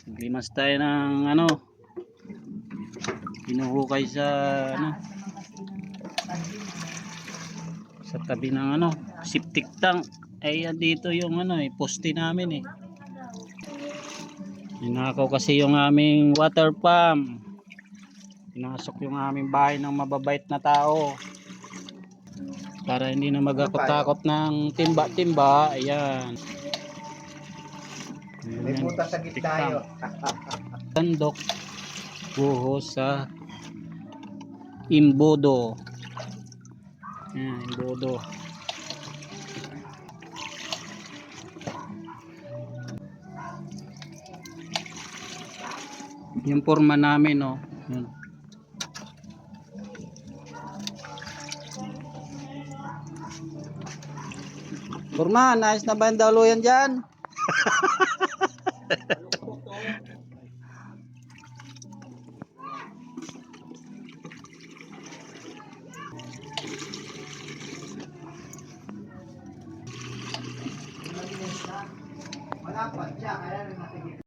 Naglimas tayo ng ano, hinuhukay sa ano, sa tabi ng ano, septic tank. Ay dito yung ano poste namin eh. Ninakaw kasi yung aming water pump. Pinasok yung aming bahay ng mababait na tao. Para hindi na magakot-takot ng timba-timba. Ayan. May butas sa gitna yun. Tandok buhos sa imbodo. Ayan, imbodo. Yung forma namin, no. Yun. Forma, nice na ba yung daluyan dyan? Wala pa siya, kaya